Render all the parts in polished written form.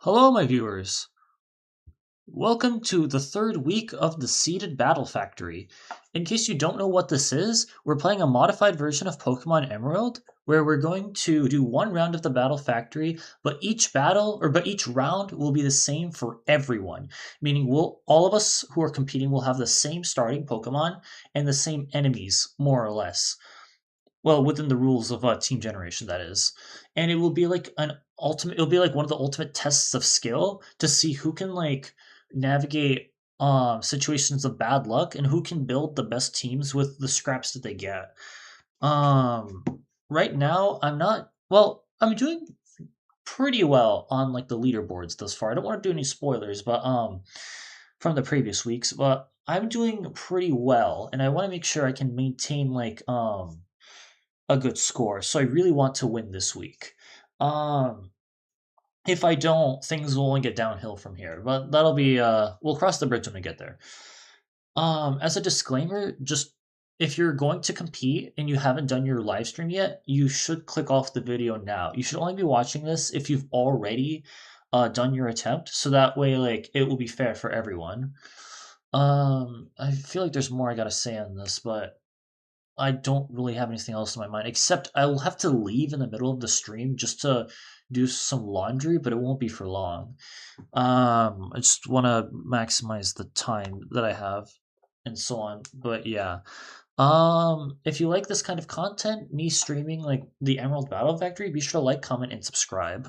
Hello, my viewers. Welcome to the third week of the Seeded Battle Factory. In case you don't know what this is, we're playing a modified version of Pokemon Emerald, where we're going to do one round of the Battle Factory, but each round will be the same for everyone. Meaning, all of us who are competing will have the same starting Pokemon and the same enemies, more or less. Well, within the rules of team generation, that is. And it will be like an ultimate. It'll be like one of the ultimate tests of skill to see who can navigate situations of bad luck and who can build the best teams with the scraps that they get. Um, right now, I'm not. Well, I'm doing pretty well on like the leaderboards thus far. I don't want to do any spoilers, but from the previous weeks, but I'm doing pretty well, and I want to make sure I can maintain a good score. So I really want to win this week. Um, if I don't, things will only get downhill from here. But that'll be we'll cross the bridge when we get there. As a disclaimer, just if you're going to compete and you haven't done your live stream yet, you should click off the video now. You should only be watching this if you've already done your attempt, so that way it will be fair for everyone. I feel like there's more I gotta say on this, but I don't really have anything else in my mind, except I will have to leave in the middle of the stream just to do some laundry, but it won't be for long. I just want to maximize the time that I have and so on. But yeah. If you like this kind of content, me streaming like the Emerald Battle Factory, be sure to like, comment, and subscribe.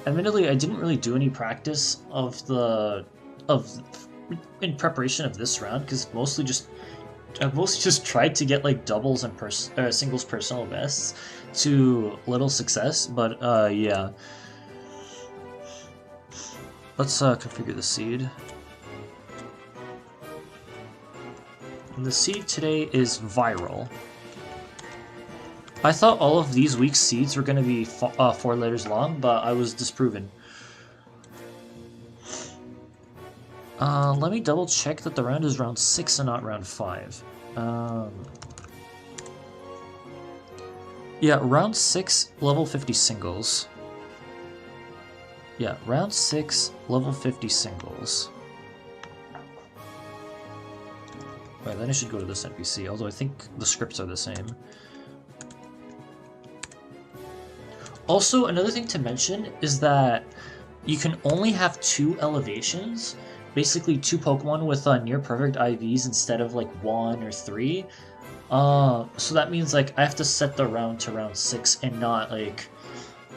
Admittedly, I didn't really do any practice of in preparation of this round because I've mostly just tried to get like doubles and singles personal bests to little success. But yeah, let's configure the seed. And the seed today is viral. I thought all of these week's seeds were going to be 4 letters long, but I was disproven. Let me double check that the round is round 6 and not round 5. Yeah, round 6, level 50 singles. Yeah, round 6, level 50 singles. Right, then I should go to this NPC, although I think the scripts are the same. Also, another thing to mention is that you can only have 2 elevations, basically 2 Pokemon with near perfect IVs instead of like 1 or 3. So that means like I have to set the round to round 6 and not like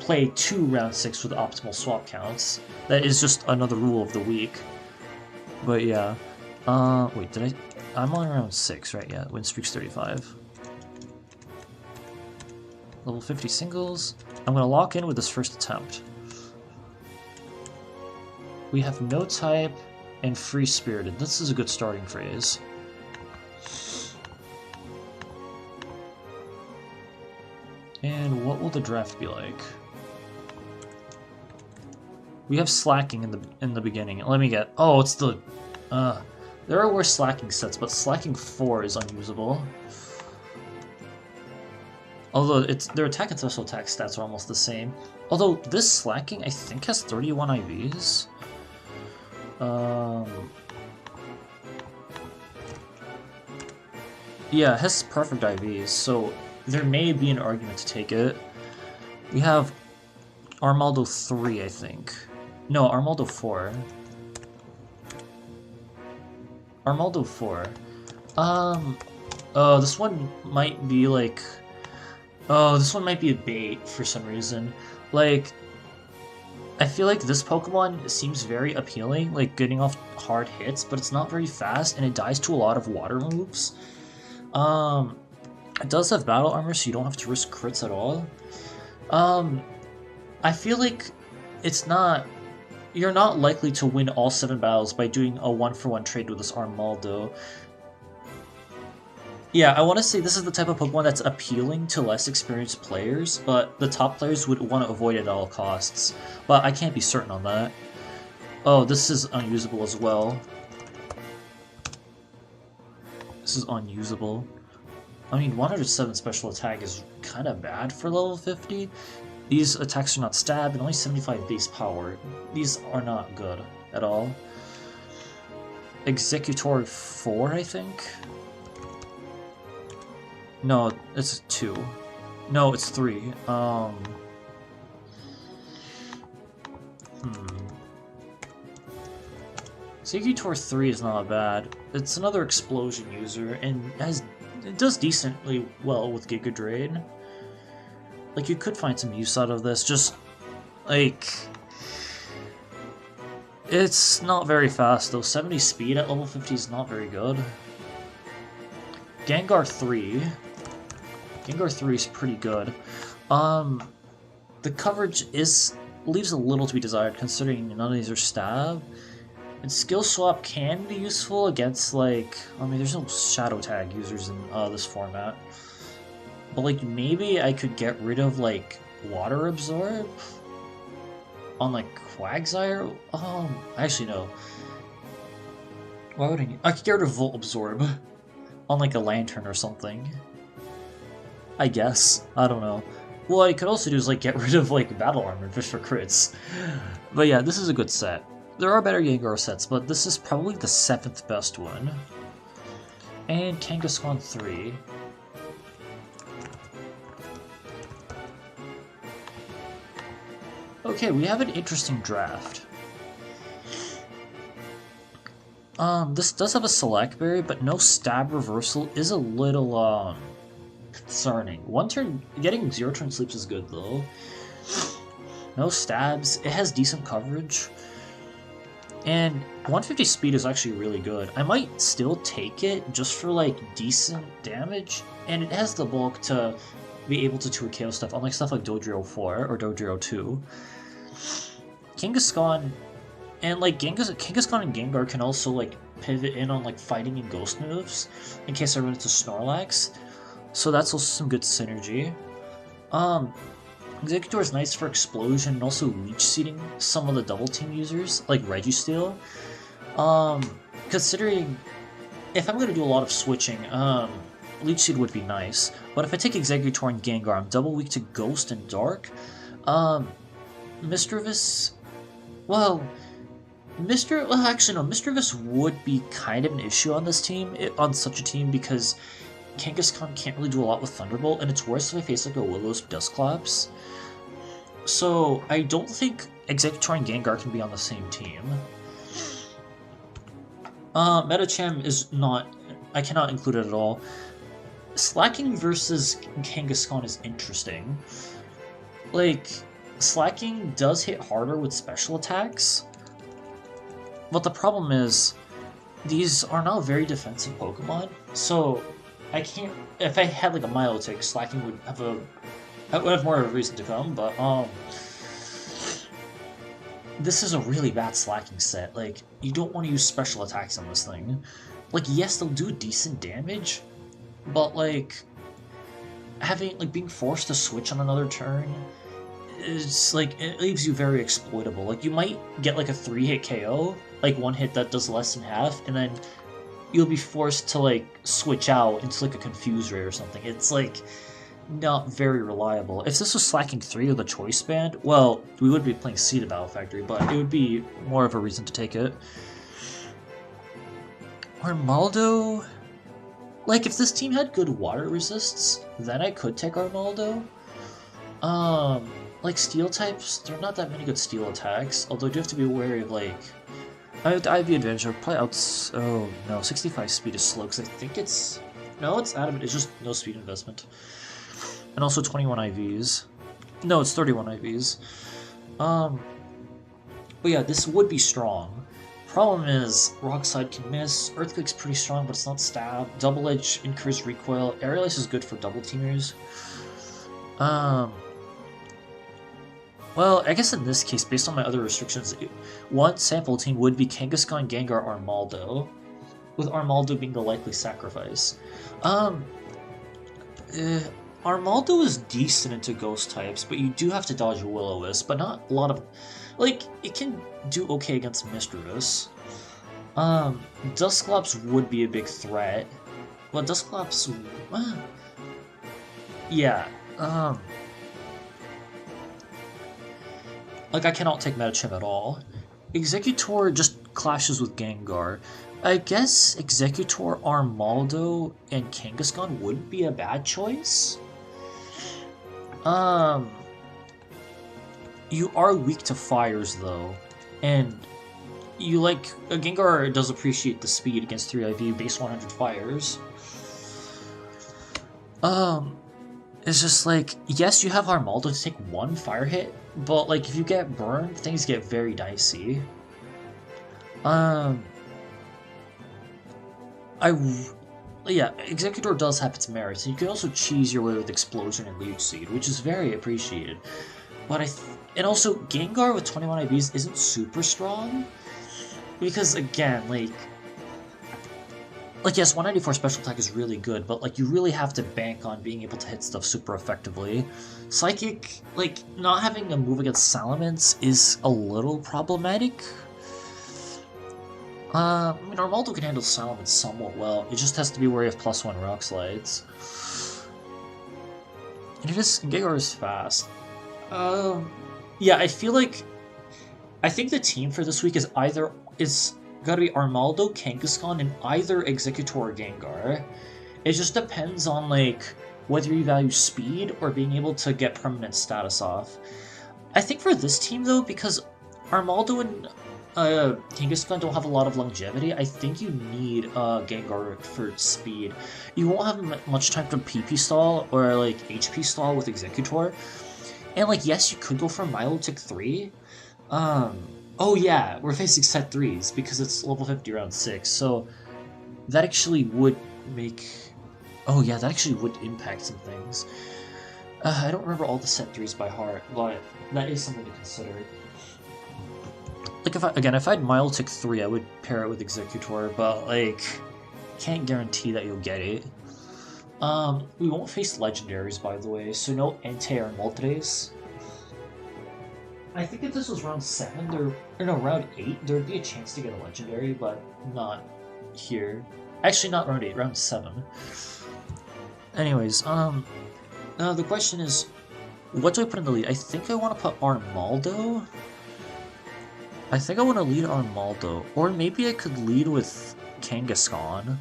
play 2 round 6 with optimal swap counts. That is just another rule of the week. But yeah. Wait, I'm on round 6, right? Yeah, win streak's 35. Level 50 singles. I'm going to lock in with this first attempt. We have no type and free spirited. This is a good starting phrase. And what will the draft be like? We have slacking in the beginning. Let me get. Oh, it's the. There are worse slacking sets, but slacking 4 is unusable. Although their attack and special attack stats are almost the same. Although this slacking, I think, has 31 IVs. Yeah, it has perfect IVs, so there may be an argument to take it. We have Armaldo 3, I think. No, Armaldo 4. Armaldo 4. This one might be like... Oh, this one might be a bait for some reason. Like, I feel like this Pokemon seems very appealing, like getting off hard hits, but it's not very fast, and it dies to a lot of water moves. It does have battle armor, so you don't have to risk crits at all. I feel like it's not you're not likely to win all 7 battles by doing a 1-for-1 trade with this Armaldo. Yeah, I want to say this is the type of Pokemon that's appealing to less experienced players, but the top players would want to avoid it at all costs. But I can't be certain on that. Oh, this is unusable as well. This is unusable. I mean, 107 special attack is kind of bad for level 50. These attacks are not stab and only 75 base power. These are not good at all. Executor 4, I think? No, it's 2. No, it's 3. Executor 3 is not bad. It's another explosion user, and it does decently well with Giga Drain. Like, you could find some use out of this, just, like... It's not very fast, though. 70 speed at level 50 is not very good. Gengar 3. Gengar 3 is pretty good. The coverage leaves a little to be desired, considering none of these are stab. And Skill Swap can be useful against, like... I mean, there's no Shadow Tag users in this format. But, like, maybe I could get rid of, like, Water Absorb on, like, Quagsire? Actually, no. Why would I could get rid of Volt Absorb on, like, a Lantern or something. I guess. I don't know. What I could also do is, like, get rid of, like, Battle Armor and Fish for crits. But yeah, this is a good set. There are better Gengar sets, but this is probably the 7th best one. And Kangaskhan 3. Okay, we have an interesting draft. This does have a Select Berry, but no Stab Reversal is a little, concerning. Getting 0 turn sleeps is good, though. No stabs, it has decent coverage. And 150 speed is actually really good. I might still take it just for, like, decent damage, and it has the bulk to be able to 2 KO stuff, unlike stuff like Dodrio 4 or Dodrio 2. Kangaskhan and, like, Kangaskhan and Gengar can also, like, pivot in on, like, fighting and ghost moves in case I run into Snorlax. So that's also some good synergy. Executor is nice for explosion and also leech seeding some of the double team users, like Registeel. Considering if I'm gonna do a lot of switching, Leech Seed would be nice. But if I take Executor and Gengar, I'm double weak to Ghost and Dark. Misdreavus, actually no, Misdreavus would be kind of an issue on this team, on such a team, because Kangaskhan can't really do a lot with Thunderbolt, and it's worse if I face like a Willow's Dusclops. So I don't think Executor and Gengar can be on the same team. Metacham is not... I cannot include it at all. Slacking versus Kangaskhan is interesting. Like, Slacking does hit harder with special attacks, but the problem is, these are not very defensive Pokemon, so I can't... If I had like a Milotic, Slacking would have more of a reason to come, but this is a really bad Slacking set. Like, you don't want to use special attacks on this thing. Like, yes, they'll do decent damage, but like being forced to switch on another turn is like, it leaves you very exploitable. Like, you might get like a 3-hit KO, like one hit that does less than half, and then you'll be forced to like switch out into like a Confuse Ray or something. It's like not very reliable. If this was Slacking 3 with a Choice Band, well, we would be playing Seeded Battle Factory, but it would be more of a reason to take it. Armaldo... Like, if this team had good water resists, then I could take Armaldo. Like, Steel types, there are not that many good Steel attacks, although I do have to be wary of, like... I have the advantage of probably oh, no, 65 speed is slow, because I think it's... No, it's adamant, it's just no speed investment. And also 21 IVs. No, it's 31 IVs. But yeah, this would be strong. Problem is, Rock Slide can miss, Earthquake's pretty strong, but it's not stab, Double Edge increased recoil, Aerial Ace is good for double teamers. Well, I guess in this case, based on my other restrictions, one sample team would be Kangaskhan, Gengar, Armaldo, with Armaldo being the likely sacrifice. Um, uh, Armaldo is decent into ghost types, but you do have to dodge Will-O-Wisp, but not a lot of... Like, it can do okay against Misdreavus. Dusclops would be a big threat. Well, Dusclops... yeah, like, I cannot take Metacham at all. Executor just clashes with Gengar. I guess Executor, Armaldo, and Kangaskhan wouldn't be a bad choice. You are weak to fires, though. And you like... Gengar does appreciate the speed against 3 IV base 100 fires. It's just like, yes, you have Armaldo to take 1 fire hit, but like if you get burned, things get very dicey. Yeah, Executor does have its merits, and you can also cheese your way with Explosion and Leech Seed, which is very appreciated. But and also Gengar with 21 IVs isn't super strong, because again, like yes, 194 special attack is really good, but like you really have to bank on being able to hit stuff super effectively. Psychic, like not having a move against Salamence is a little problematic. I mean, Armaldo can handle Salamence somewhat well. It just has to be wary of +1 Rock Slides. And Gengar is fast. Yeah, I think the team for this week is gotta be Armaldo, Kangaskhan, and either Executor or Gengar. It just depends on like whether you value speed or being able to get permanent status off. I think for this team though, because Armaldo and Kangaskhan don't have a lot of longevity, I think you need Gengar for speed. You won't have much time to PP stall or like HP stall with Executor. And like yes, you could go for Milotic 3. Oh yeah, we're facing set 3s because it's level 50 round 6, so that actually would make... Oh yeah, that actually would impact some things. I don't remember all the set 3s by heart, but that is something to consider. Like if I had Milotic 3, I would pair it with Executor, but like, can't guarantee that you'll get it. We won't face legendaries, by the way, so no Entei or Moltres. I think if this was round 7, round 8, there'd be a chance to get a legendary, but not here. Actually, not round 8, round 7. Anyways, the question is, what do I put in the lead? I think I want to put Armaldo. I think I want to lead Armaldo, or maybe I could lead with Kangaskhan.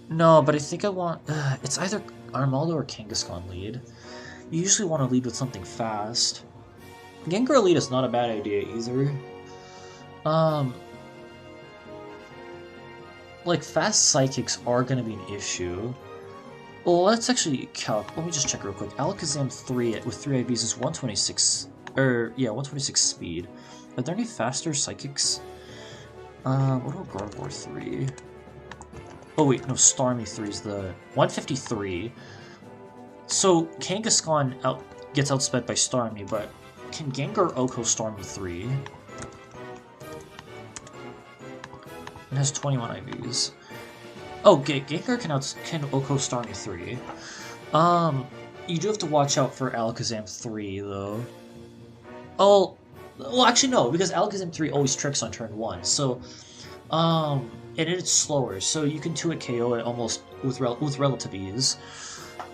No, but I think I want... it's either Armaldo or Kangaskhan lead. You usually want to lead with something fast. Gengar lead is not a bad idea either. Like, fast Psychics are going to be an issue. Well, let's actually calc. Let me just check real quick. Alakazam 3 with 3 IVs is 126... 126 speed. Are there any faster Psychics? What about Gardevoir 3? Oh wait, no, Starmie 3 is the... 153. So, Kangaskhan gets outsped by Starmie, but can Gengar Oko Starmie 3? It has 21 IVs. Oh, Gengar can Oko Starmie 3. You do have to watch out for Alakazam 3, though. Oh, well, actually no, because Alakazam 3 always tricks on turn 1, so... and it's slower, so you can 2-hit KO it almost with relative ease.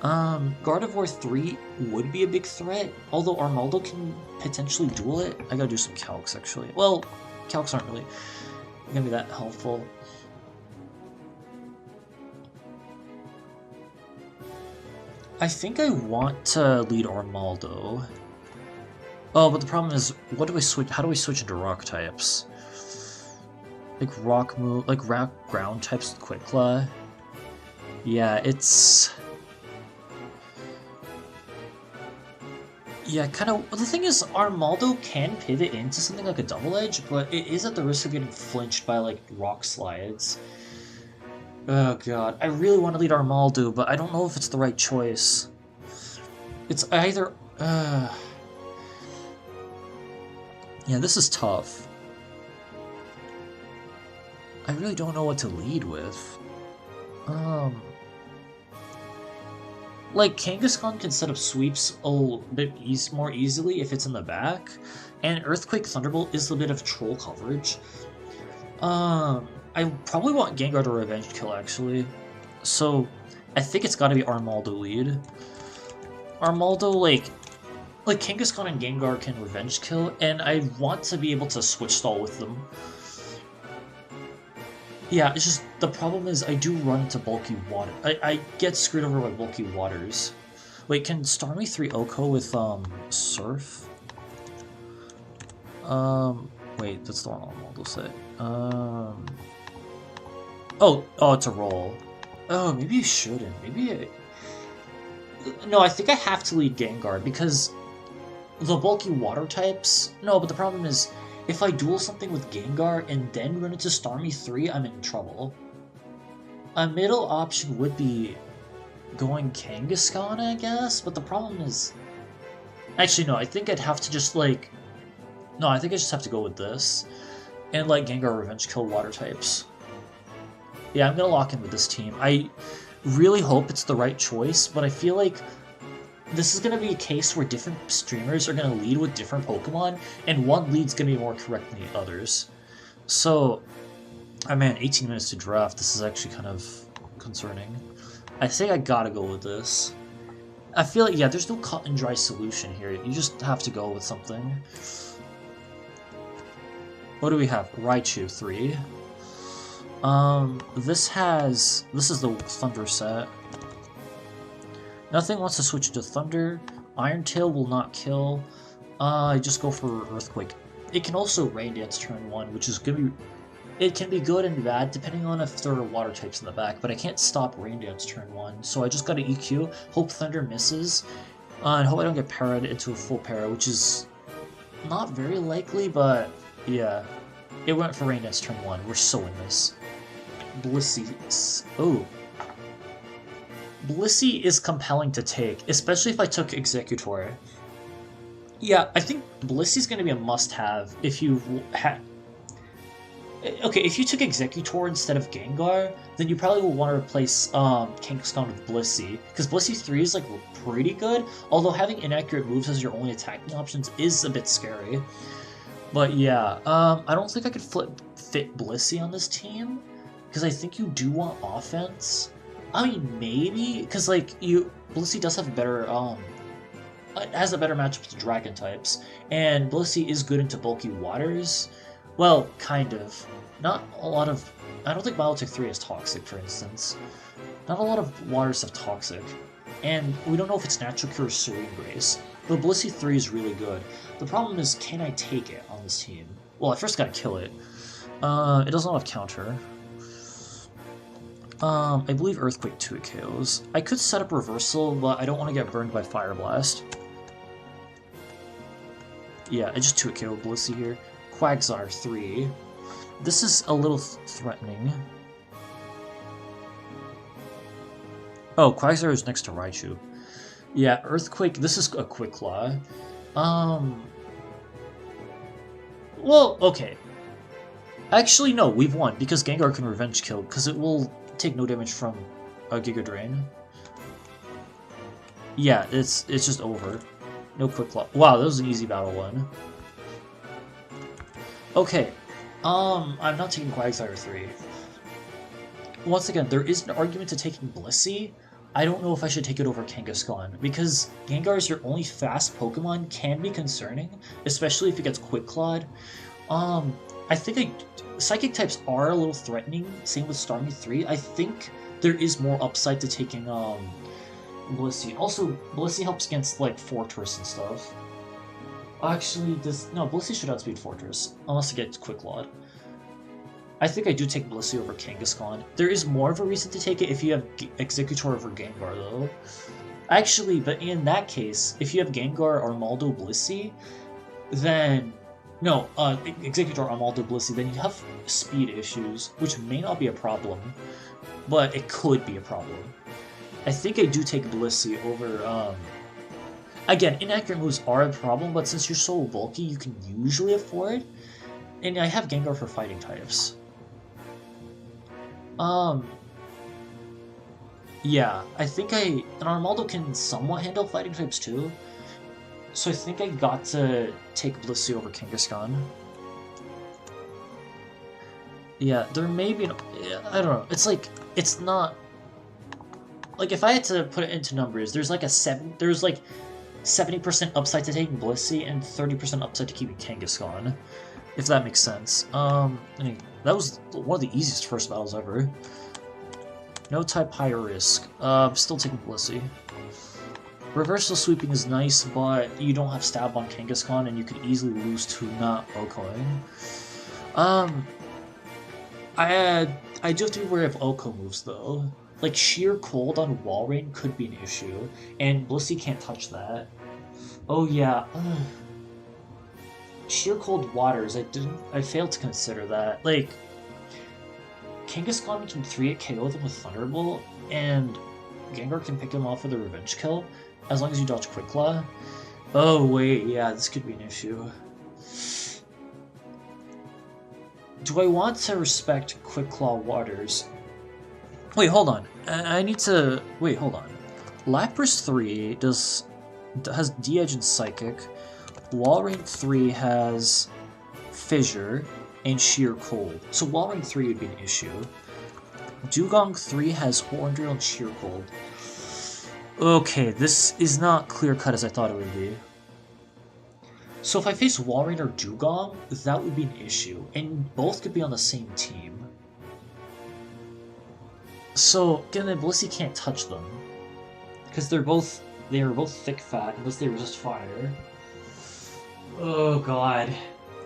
Gardevoir 3 would be a big threat, although Armaldo can potentially duel it. I gotta do some calcs, actually. Well, calcs aren't really gonna be that helpful. I think I want to lead Armaldo. Oh, but the problem is, how do I switch into rock types? Like rock move, like ground types with Quick Claw. Yeah, it's... Yeah, kind of... The thing is, Armaldo can pivot into something like a Double Edge, but it is at the risk of getting flinched by, like, Rock Slides. Oh god, I really want to lead Armaldo, but I don't know if it's the right choice. It's either... Yeah, this is tough. I really don't know what to lead with. Like, Kangaskhan can set up sweeps a bit more easily if it's in the back, and Earthquake Thunderbolt is a bit of troll coverage. I probably want Gengar to Revenge Kill, actually. So, I think it's gotta be Armaldo lead. Armaldo, like Kangaskhan and Gengar can Revenge Kill, and I want to be able to switch stall with them. Yeah, it's just, the problem is I do run into bulky water. I get screwed over by bulky waters. Wait, can Starmie 3 Oko with, Surf? Wait, that's the wrong one we'll say. Oh, it's a roll. Oh, maybe you shouldn't. No, I think I have to lead Gengar, because the bulky water types... No, but the problem is, if I duel something with Gengar and then run into Starmie 3, I'm in trouble. A middle option would be going Kangaskhan, I guess, but the problem is... Actually, no, I think I'd have to just, like... No, I think I just have to go with this, and let Gengar Revenge Kill water types. Yeah, I'm gonna lock in with this team. I really hope it's the right choice, but I feel like this is going to be a case where different streamers are going to lead with different Pokemon, and one lead's going to be more correct than the others. So, oh man, 18 minutes to draft. This is actually kind of concerning. I think I gotta go with this. I feel like, yeah, there's no cut and dry solution here. You just have to go with something. What do we have? Raichu 3. This is the Thunder set. Nothing wants to switch to Thunder. Iron Tail will not kill. I just go for Earthquake. It can also Rain Dance turn 1, which is gonna be... It can be good and bad, depending on if there are water types in the back, but I can't stop Rain Dance turn 1, so I just gotta EQ, hope Thunder misses, and hope I don't get parried into a full para, which is not very likely, but yeah. It went for Rain Dance turn 1. We're so in this. Blissey. Oh. Blissey is compelling to take, especially if I took Executor. Yeah, I think Blissey's going to be a must-have if you had... Okay, if you took Executor instead of Gengar, then you probably will want to replace Kangaskhan with Blissey, because Blissey 3 is like pretty good, although having inaccurate moves as your only attacking options is a bit scary. But yeah, I don't think I could fit Blissey on this team, because I think you do want offense. I mean, maybe, because, like, Blissey does have a better, has a better matchup to Dragon types, and Blissey is good into bulky waters. Well, kind of. Not a lot of... I don't think Biotech 3 is Toxic, for instance. Not a lot of waters have Toxic. And we don't know if it's Natural Cure or Serene Grace. But Blissey 3 is really good. The problem is, can I take it on this team? Well, I first gotta kill it. It doesn't have counter. I believe Earthquake 2 KOs. I could set up Reversal, but I don't want to get burned by Fire Blast. Yeah, I just 2 KO Blissey here. Quagsire 3. This is a little threatening. Oh, Quagsire is next to Raichu. Yeah, Earthquake, this is a Quick Claw. Well, okay. Actually, no, we've won, because Gengar can Revenge Kill, because it will take no damage from a Giga Drain. Yeah, it's just over. No Quick Claw. Wow, that was an easy battle one. Okay, I'm not taking Quagsire 3. Once again, there is an argument to taking Blissey. I don't know if I should take it over Kangaskhan, because Gengar is your only fast Pokemon can be concerning, especially if it gets Quick Clawed. I think Psychic types are a little threatening, same with Starmie 3. I think there is more upside to taking Blissey. Also, Blissey helps against, like, Fortress and stuff. Actually, no, Blissey should outspeed Fortress, unless it gets Quick Clawed. I think I do take Blissey over Kangaskhan. There is more of a reason to take it if you have Executor over Gengar, though. Actually, but in that case, if you have Gengar, Armaldo, Blissey, then... No, Executor, Armaldo, Blissey, then you have speed issues, which may not be a problem, but it could be a problem. I think I do take Blissey over, Again, inaccurate moves are a problem, but since you're so bulky, you can usually afford. And I have Gengar for fighting types. Yeah, I think and Armaldo can somewhat handle fighting types too. So I think I got to take Blissey over Kangaskhan. Yeah, there may be I don't know. It's like, it's not... Like, if I had to put it into numbers, there's like 70% upside to taking Blissey and 30% upside to keeping Kangaskhan. If that makes sense. I mean, that was one of the easiest first battles ever. No type higher risk. Still taking Blissey. Reversal sweeping is nice, but you don't have stab on Kangaskhan, and you could easily lose to not Okoing. I do have to be aware of Oko moves though. Like sheer cold on Walrein could be an issue, and Blissey can't touch that. Oh yeah. Sheer cold waters. I failed to consider that. Like, Kangaskhan can 3-hit KO them with Thunderbolt, and Gengar can pick him off with a revenge kill, as long as you dodge Quick Claw. Oh wait, yeah, this could be an issue. Do I want to respect Quick Claw waters? Wait, hold on. I need to... Wait, hold on. Lapras 3 has D-Edge and Psychic. Walrein 3 has Fissure and Sheer Cold. So Walrein 3 would be an issue. Dugong 3 has Horn Drill and Sheer Cold. Okay, this is not clear-cut as I thought it would be. So if I face Walrein or Dugong, that would be an issue, and both could be on the same team. So, again, Blissey can't touch them, because they are both thick fat, unless they resist fire. Oh god.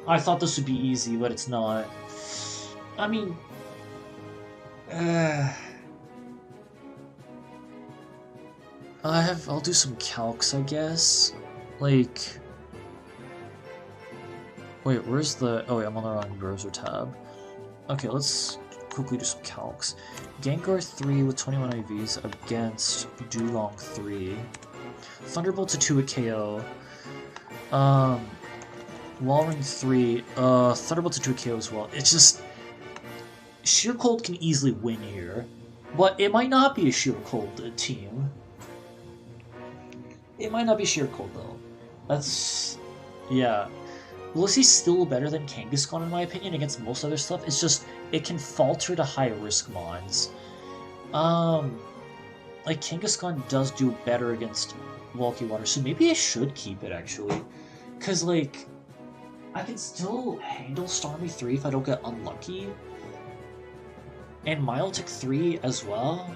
I thought this would be easy, but it's not. I mean... I'll do some calcs, I guess. Like... Wait, where's the... Oh wait, I'm on the wrong browser tab. Okay, let's quickly do some calcs. Gengar 3 with 21 IVs against Dugong 3. Thunderbolt to 2 at KO. Walrein 3, Thunderbolt to 2 at KO as well. It's just... Sheer Cold can easily win here. But it might not be a Sheer Cold team. It might not be Sheer Cold though. That's... Yeah. Blissey's still better than Kangaskhan in my opinion against most other stuff. It's just, it can falter to high risk mons. Like Kangaskhan does do better against bulky water, so maybe I should keep it actually. Cause like, I can still handle Starmie 3 if I don't get unlucky. And Milotic 3 as well.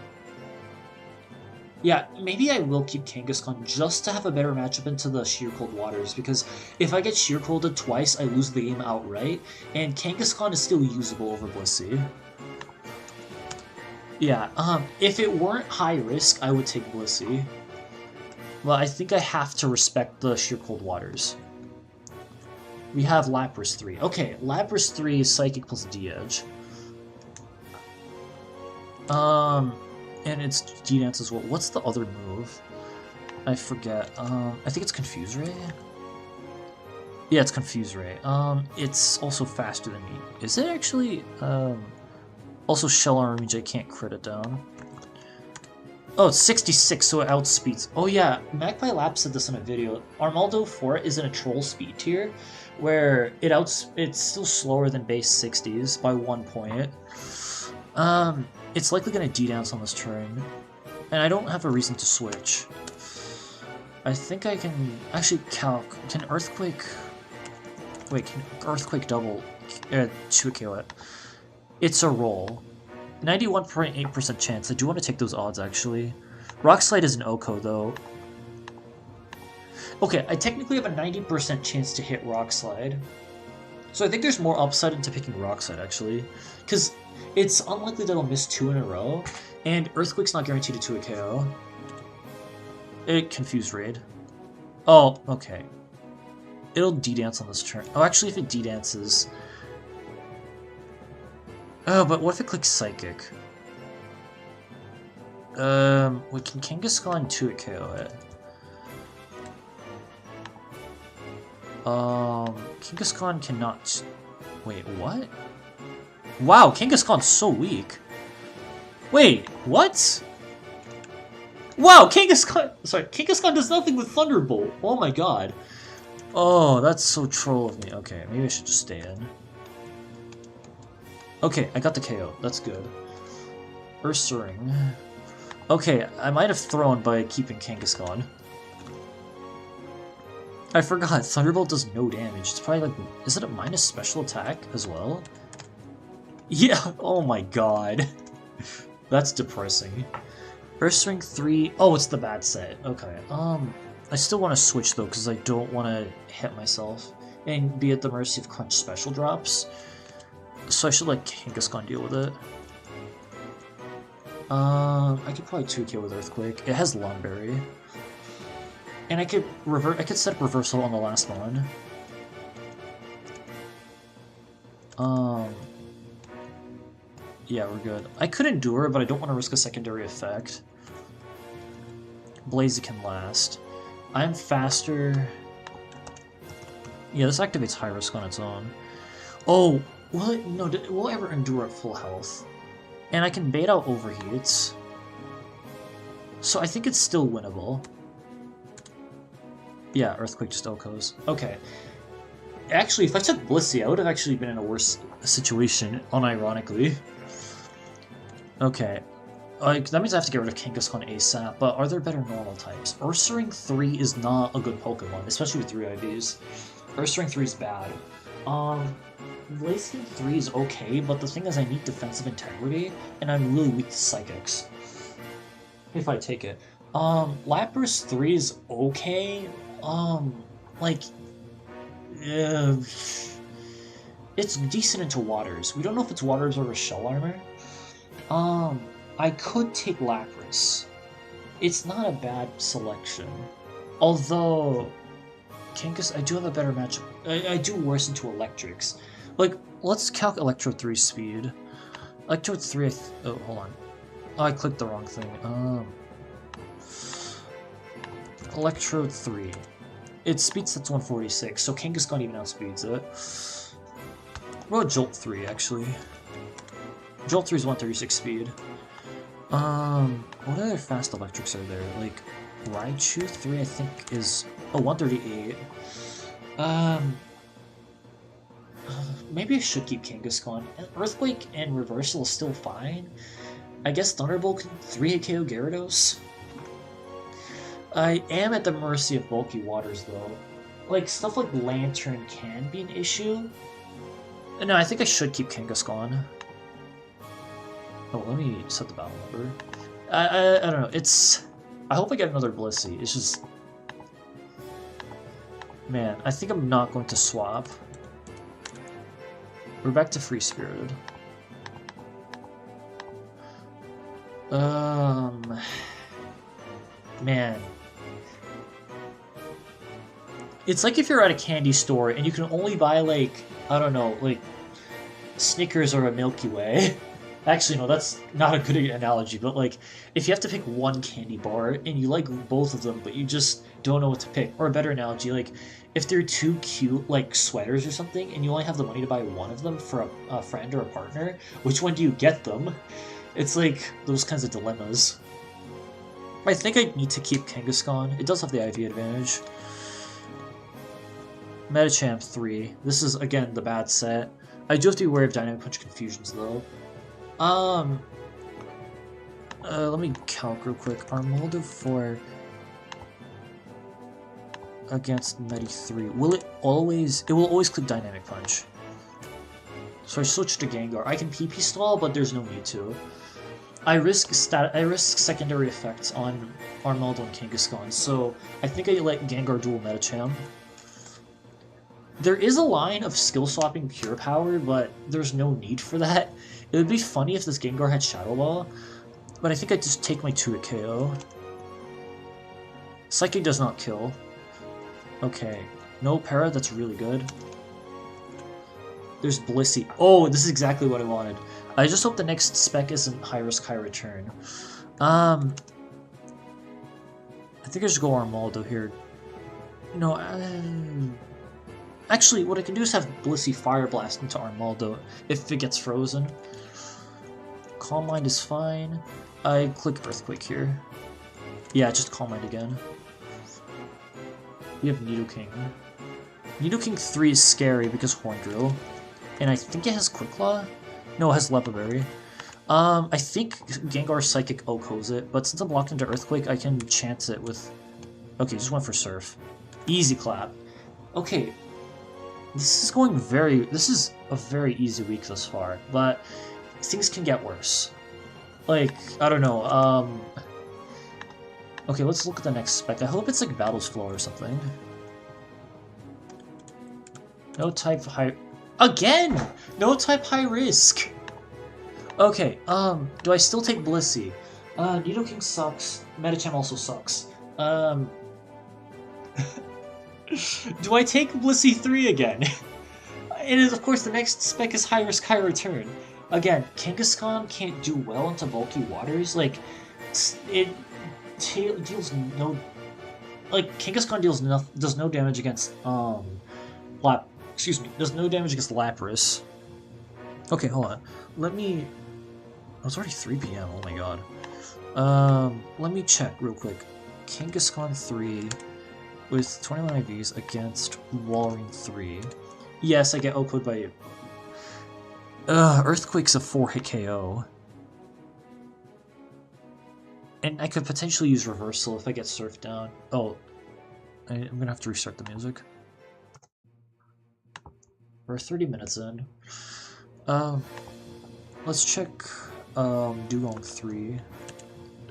Yeah, maybe I will keep Kangaskhan just to have a better matchup into the Sheer Cold Waters, because if I get Sheer Colded twice, I lose the game outright, and Kangaskhan is still usable over Blissey. Yeah, if it weren't high risk, I would take Blissey. But I think I have to respect the Sheer Cold Waters. We have Lapras 3. Okay, Lapras 3 is Psychic plus D-Edge. And it's D-Dance as well. What's the other move? I forget. I think it's Confuse Ray? Yeah, it's Confuse Ray. It's also faster than me. Is it actually? Also Shell Armor means I can't crit it down. Oh, it's 66, so it outspeeds. Oh yeah, Magpie Lap said this in a video. Armaldo 4 is in a troll speed tier, where it's still slower than base 60s by 1 point. It's likely going to D-Dance on this turn, and I don't have a reason to switch. I think I can actually calc. Can Earthquake... Wait, can Earthquake double 2 KO it? It's a roll. 91.8% chance. I do want to take those odds, actually. Rock Slide is an Oko, though. Okay, I technically have a 90% chance to hit Rock Slide. So I think there's more upside into picking Rock Slide, actually. Because it's unlikely that I'll miss 2 in a row, and Earthquake's not guaranteed to 2 a KO. It Confused Raid. Oh, okay. It'll D-Dance on this turn. Oh, actually, if it D-Dances... Oh, but what if it clicks Psychic? Wait, can Kangaskhan 2 at KO it? Kangaskhan cannot... Wait, what? Wow, Kangaskhan's so weak. Wait, what? Wow, Kangaskhan... Sorry, Kangaskhan does nothing with Thunderbolt. Oh my god. Oh, that's so troll of me. Okay, maybe I should just stay in. Okay, I got the KO. That's good. Ursaring. Okay, I might have thrown by keeping Kangaskhan. I forgot, Thunderbolt does no damage. It's probably like... Is it a minus special attack as well? Yeah, oh my god. That's depressing. Ursaring 3... Oh, it's the bad set. Okay, I still want to switch though, because I don't want to hit myself and be at the mercy of Crunch special drops. So I should let Kangaskhan deal with it. I could probably 2k with Earthquake. It has Longberry. And I could set up Reversal on the last one. Yeah, we're good. I could Endure, but I don't want to risk a secondary effect. Blaziken last. I'm faster. Yeah, this activates High Risk on its own. Oh, will it? No, will it ever Endure at full health? And I can bait out Overheats. So I think it's still winnable. Yeah, Earthquake just OHKOs. Okay. Actually, if I took Blissey, I would have actually been in a worse situation, unironically. Okay. That means I have to get rid of Kangaskhan ASAP, but are there better normal types? Ursaring 3 is not a good Pokemon, especially with 3 IVs. Ursaring 3 is bad. Blaziken 3 is okay, but the thing is I need defensive integrity, and I'm really weak to Psychics. If I take it. Lapras 3 is okay. Like... it's decent into Waters. We don't know if it's Waters or Shell Armor. I could take Lapras. It's not a bad selection. Although... I do have a better matchup. I do worse into Electrics. Like, let's calc Electrode 3 speed. Electrode 3, oh, hold on. Oh, I clicked the wrong thing. Electrode 3. Its speed set's 146, so Kangaskhan even outspeeds it. What about Jolt 3, actually? Jolt 3 is 136 speed. What other fast electrics are there? Like, Raichu 3, I think, is... Oh, 138. Maybe I should keep Kangaskhan. Earthquake and Reversal is still fine. I guess Thunderbolt can 3-hit KO Gyarados? I am at the mercy of bulky Waters, though. Like, stuff like Lantern can be an issue. No, I think I should keep Kangaskhan. Oh, let me set the battle number. I don't know, it's... I hope I get another Blissey, it's just... Man, I think I'm not going to swap. We're back to Free Spirited. Man. It's like if you're at a candy store and you can only buy, like, I don't know, like, Snickers or a Milky Way. Actually, no, that's not a good analogy, but, like, if you have to pick one candy bar and you like both of them, but you just don't know what to pick. Or a better analogy, like, if they're two cute, like, sweaters or something, and you only have the money to buy one of them for a friend or a partner, which one do you get them? It's like those kinds of dilemmas. I think I need to keep Kangaskhan. It does have the IV advantage. Metachamp 3. This is, again, the bad set. I do have to be aware of Dynamic Punch confusions, though. Let me calc real quick. Armaldo 4 against Medi 3. Will it always... It will always click Dynamic Punch. So I switch to Gengar. I can PP stall, but there's no need to. I risk secondary effects on Armaldo and Kangaskhan, so I think I let Gengar dual Metacham. There is a line of skill swapping Pure Power, but there's no need for that. It would be funny if this Gengar had Shadow Ball, but I think I'd just take my 2-hit KO. Psychic does not kill. Okay. No Para, that's really good. There's Blissey. Oh, this is exactly what I wanted. I just hope the next spec isn't high risk, high return. I think I should go Armaldo here. No, Actually, what I can do is have Blissey Fire Blast into Armaldo if it gets frozen. Calm Mind is fine. I click Earthquake here. Yeah, just Calm Mind again. We have Nidoking. Nidoking 3 is scary because Horn Drill. And I think it has Quick Claw? No, it has Lepa Berry. I think Gengar Psychic Okos it, but since I'm locked into Earthquake, I can chance it with... Okay, just went for Surf. Easy clap. Okay, this is going very... This is a very easy week thus far, but things can get worse. Like, I don't know, Okay, let's look at the next spec. I hope it's like Battle's Flow or something. No type high... Again! No type high risk! Okay, do I still take Blissey? Nidoking sucks. Medicham also sucks. Do I take Blissey 3 again? And of course the next spec is high risk, high return. Again, Kangaskhan can't do well into bulky waters. Like, it deals no... Like, Kangaskhan does no damage against, does no damage against Lapras. Okay, hold on. Let me... Oh, it's already 3 PM, oh my god. Let me check real quick. Kangaskhan 3 with 21 IVs against Walrein 3. Yes, I get OPO'd by... Earthquake's a 4-hit KO. And I could potentially use Reversal if I get Surf down. Oh, I'm gonna have to restart the music. We're 30 minutes in. Let's check Dugong 3.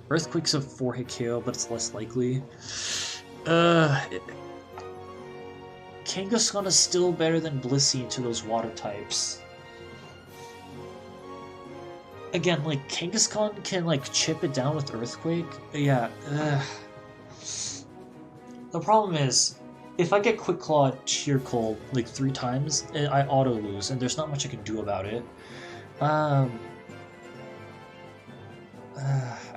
Earthquake's a 4-hit KO, but it's less likely. Kangaskhan is still better than Blissey into those water types. Again, like, Kangaskhan can, like, chip it down with Earthquake. Yeah, The problem is, if I get Quick Claw Sheer Cold, like, 3 times, I auto-lose, and there's not much I can do about it. I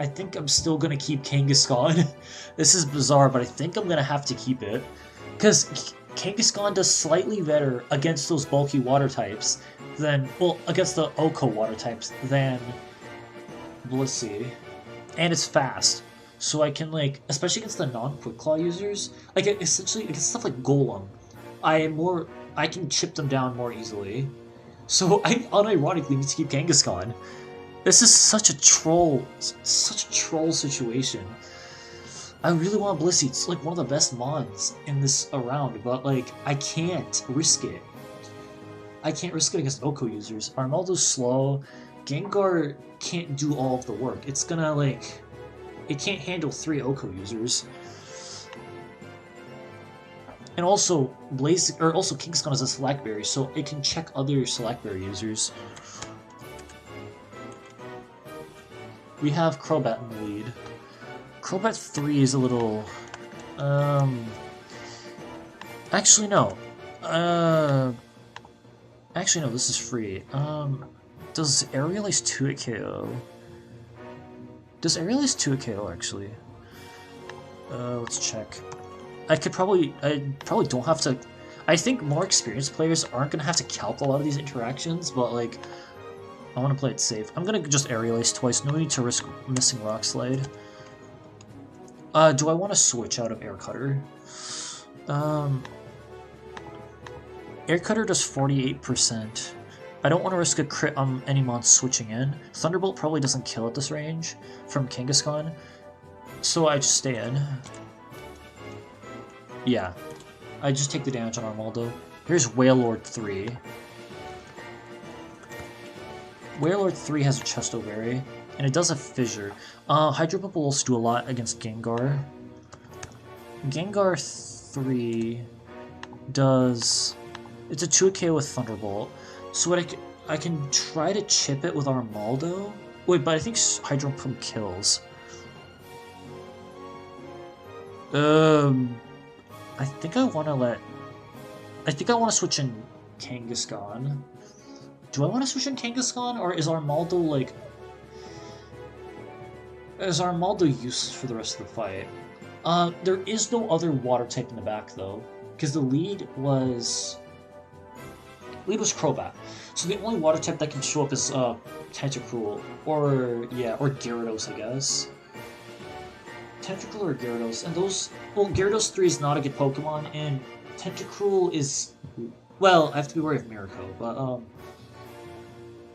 think I'm still gonna keep Kangaskhan. This is bizarre, but I think I'm gonna have to keep it. Because Kangaskhan does slightly better against those bulky water types than, well, against the Oko water types than Blissey. And it's fast. So I can, like, especially against the non-Quick Claw users, like, essentially, against stuff like Golem, I can chip them down more easily. So I unironically need to keep Kangaskhan. This is such a troll situation. I really want Blissey. It's like one of the best mons in this around, but like I can't risk it. I can't risk it against Oko users. Armaldo's slow. Gengar can't do all of the work. It's gonna like, it can't handle 3 Oko users. And also Kangaskhan is a Select Berry, so it can check other Select Berry users. We have Crobat in the lead. Crobat 3 is a little... Actually, no. Actually, no, this is free. Does Aerial Ace 2 at KO? Does Aerial Ace 2 at KO, actually? Let's check. I probably don't have to... I think more experienced players aren't going to have to calc a lot of these interactions, but, like... I want to play it safe. I'm going to just Aerial Ace twice. No need to risk missing Rock Slide. Do I want to switch out of Air Cutter? Air Cutter does 48%. I don't want to risk a crit on any mon switching in. Thunderbolt probably doesn't kill at this range from Kangaskhan, so I just stay in. Yeah, I just take the damage on Armaldo. Here's Wailord 3. Wailord 3 has a Chesto Berry, and it does have Fissure. Hydro Pump will also do a lot against Gengar. Gengar 3 does... It's a 2KO with Thunderbolt. So what I can try to chip it with Armaldo. Wait, but I think Hydro Pump kills. I think I want to switch in Kangaskhan. Do I want to switch in Kangaskhan, or is Armaldo, like... Is Armaldo useless for the rest of the fight? There is no other water type in the back, though. Because the lead was lead was Crobat. So the only water type that can show up is Tentacruel, or Gyarados, I guess. Tentacruel or Gyarados, and those. Well, Gyarados 3 is not a good Pokemon, and Tentacruel is. Well, I have to be wary of Miracle, but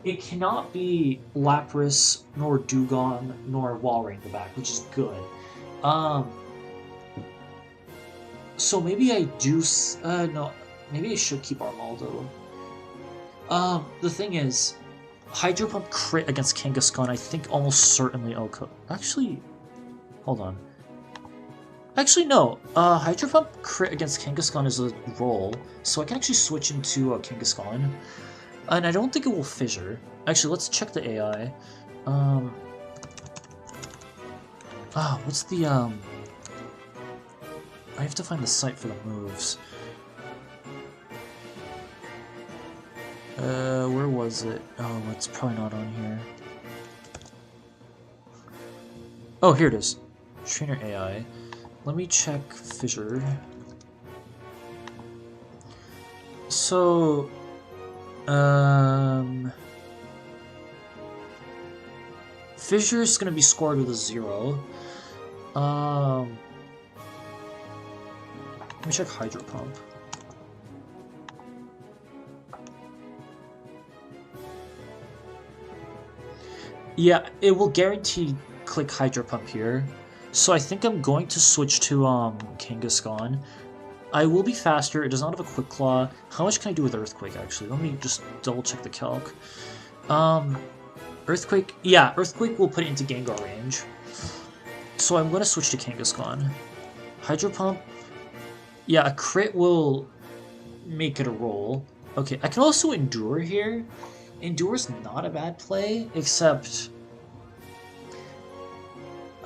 it cannot be Lapras, nor Dugong, nor Walrein in the back, which is good. So maybe I do. No, maybe I should keep Armaldo. The thing is, Hydro Pump crit against Kangaskhan, I think almost certainly OHKO. Actually, hold on. Actually, no. Hydro Pump crit against Kangaskhan is a roll, so I can actually switch into Kangaskhan. And I don't think it will fissure. Actually, let's check the AI. What's the, I have to find the site for the moves. Where was it? Oh, it's probably not on here. Oh, here it is. Trainer AI. Let me check Fissure. So, Fissure is going to be scored with a 0. Let me check Hydro Pump. Yeah, it will guarantee click Hydro Pump here. So I think I'm going to switch to Kangaskhan. I will be faster. It does not have a Quick Claw. How much can I do with Earthquake, actually? Let me just double check the calc. Earthquake... Yeah, Earthquake will put it into Gengar range. So I'm going to switch to Kangaskhan. Hydro Pump... Yeah, a crit will make it a roll. Okay, I can also Endure here. Endure's not a bad play, except...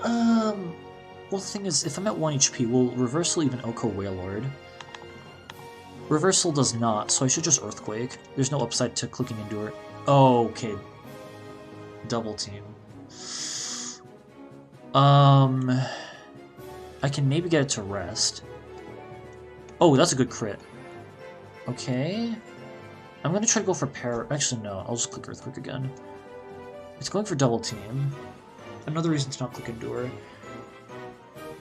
Well, the thing is, if I'm at 1 HP, will Reversal even OHKO Wailord? Reversal does not, so I should just Earthquake. There's no upside to clicking Endure. Oh, okay. Double team. I can maybe get it to rest. Oh, that's a good crit. Okay. I'm gonna try to go for Actually, no. I'll just click Earthquake again. It's going for double team. Another reason to not click Endure.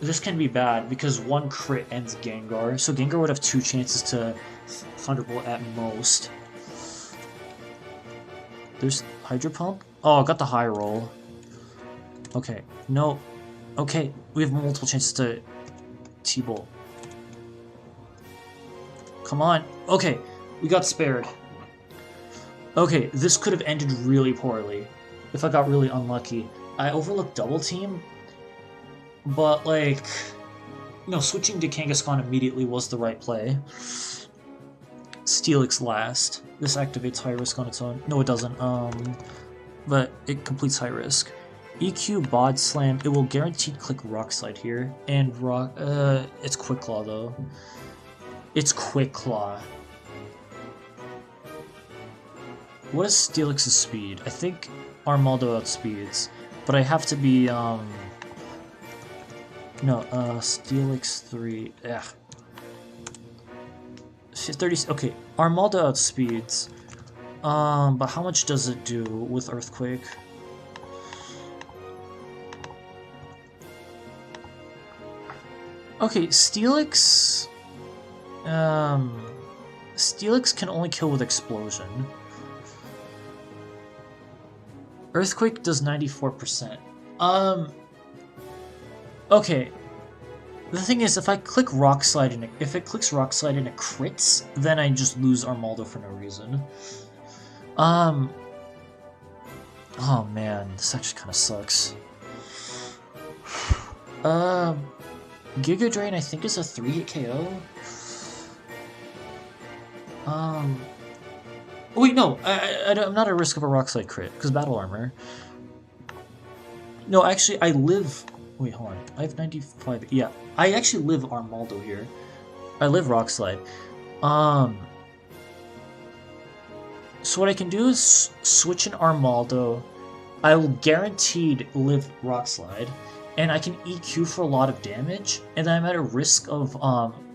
This can be bad because 1 crit ends Gengar, so Gengar would have 2 chances to Thunderbolt at most. There's Hydro Pump? Oh, I got the high roll. Okay, no. Okay, we have multiple chances to T-Bolt. Come on. Okay, we got spared. Okay, this could have ended really poorly if I got really unlucky. I overlooked double team, but like, no, switching to Kangaskhan immediately was the right play. Steelix last. This activates high risk on its own. No, it doesn't. But it completes high risk. EQ Bod Slam. It will guaranteed click Rock Slide here, and Rock. It's Quick Claw though. It's Quick Claw. What is Steelix's speed? I think Armaldo outspeeds. But I have to be, no, Steelix 3, yeah. 30, okay, Armaldo outspeeds. But how much does it do with Earthquake? Okay, Steelix, Steelix can only kill with Explosion. Earthquake does 94%. Okay. The thing is, if I click Rock Slide and if it clicks Rock Slide and it crits, then I just lose Armaldo for no reason. Oh man, this actually kind of sucks. Giga Drain I think is a 3-hit KO. Oh, wait, no, I'm not at risk of a Rock Slide crit, because Battle Armor. No, actually, I live... Wait, hold on. I have 95... Yeah, I actually live Armaldo here. I live Rock Slide. So what I can do is switch in Armaldo. I will guaranteed live Rock Slide, and I can EQ for a lot of damage, and then I'm at a risk of,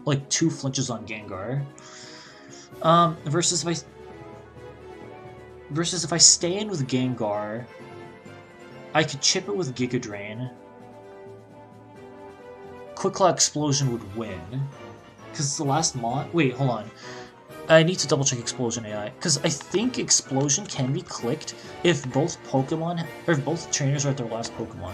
like, 2 flinches on Gengar. Versus if I Versus if I stay in with Gengar, I could chip it with Giga Drain. Quick Claw Explosion would win. Because it's the last mod. Wait, hold on. I need to double check Explosion AI. Because I think Explosion can be clicked if both Pokemon, or if both trainers are at their last Pokemon.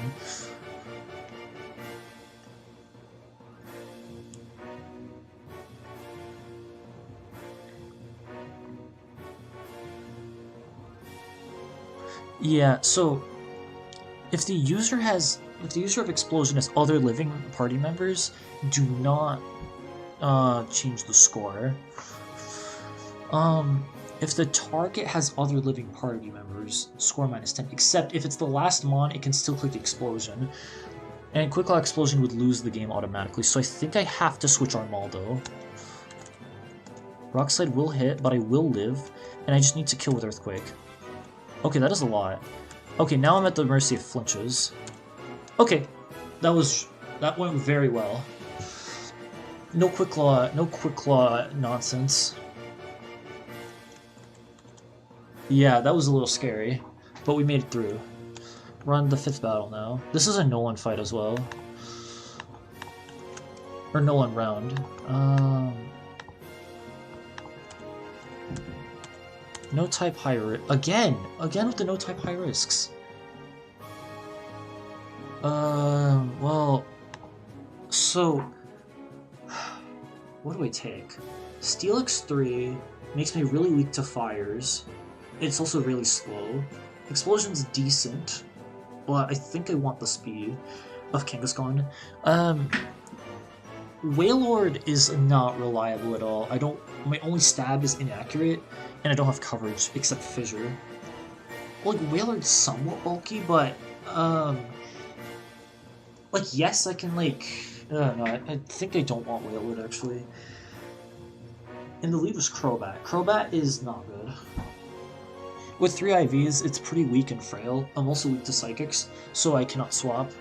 Yeah, so if the user of Explosion has other living party members, do not change the score. If the target has other living party members, score -10. Except if it's the last mon, it can still click Explosion. And Quick Claw Explosion would lose the game automatically, so I think I have to switch Armaldo. Rock Slide will hit, but I will live, and I just need to kill with Earthquake. Okay, that is a lot. Okay, now I'm at the mercy of flinches. Okay, that went very well. No Quick Claw nonsense. Yeah, that was a little scary, but we made it through. We're on the 5th battle now. This is a Nolan fight as well. Or Nolan round. No type high risk. Again with the no type high risks. Well, so what do I take? Steel X3 makes me really weak to fires. It's also really slow. Explosion's decent, but I think I want the speed of Kangaskhan. Wailord is not reliable at all. My only stab is inaccurate, and I don't have coverage except Fissure. Like, Wailord's somewhat bulky, but, like, yes, I can, like, no, I think I don't want Wailord, actually. And the lead was Crobat. Crobat is not good. With 3 IVs, it's pretty weak and frail. I'm also weak to Psychics, so I cannot swap.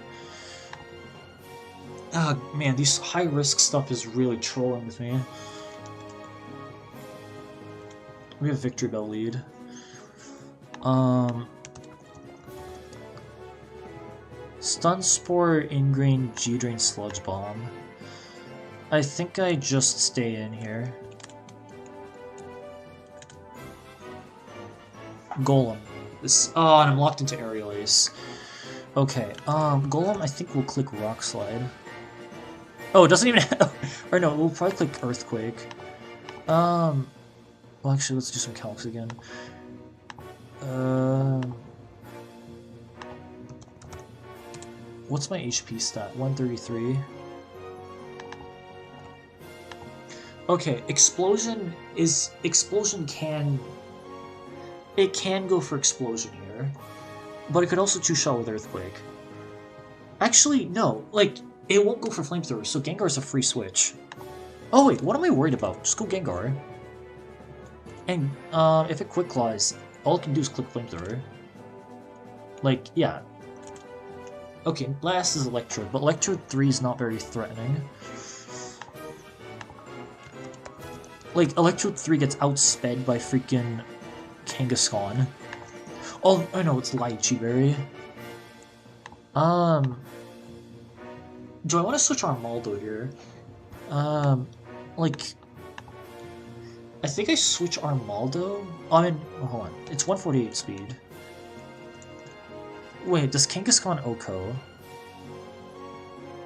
Ah, man, these high-risk stuff is really trolling with me. We have Victory Bell lead. Stun Spore, Ingrain, G-Drain, Sludge Bomb. I think I just stay in here. Golem. Oh, and I'm locked into Aerial Ace. Okay, Golem I think will click Rock Slide. Oh, it doesn't even have... Or no, we'll probably click Earthquake. Well, actually, let's do some calcs again. What's my HP stat? 133. Okay, Explosion can... It can go for Explosion here, but it could also two-shot with Earthquake. Actually, no, like, it won't go for Flamethrower, so Gengar's a free switch. Oh wait, what am I worried about? Just go Gengar. And, if it Quick Claws, all it can do is click Flamethrower. Like, yeah. Okay, last is Electrode, but Electrode 3 is not very threatening. Like, Electrode 3 gets outsped by freaking Kangaskhan. Oh, no, it's Lychee Berry. Do I want to switch Armaldo here? Like... I think I switch Armaldo? I mean, hold on. It's 148 speed. Wait, does Kangaskhan Oko?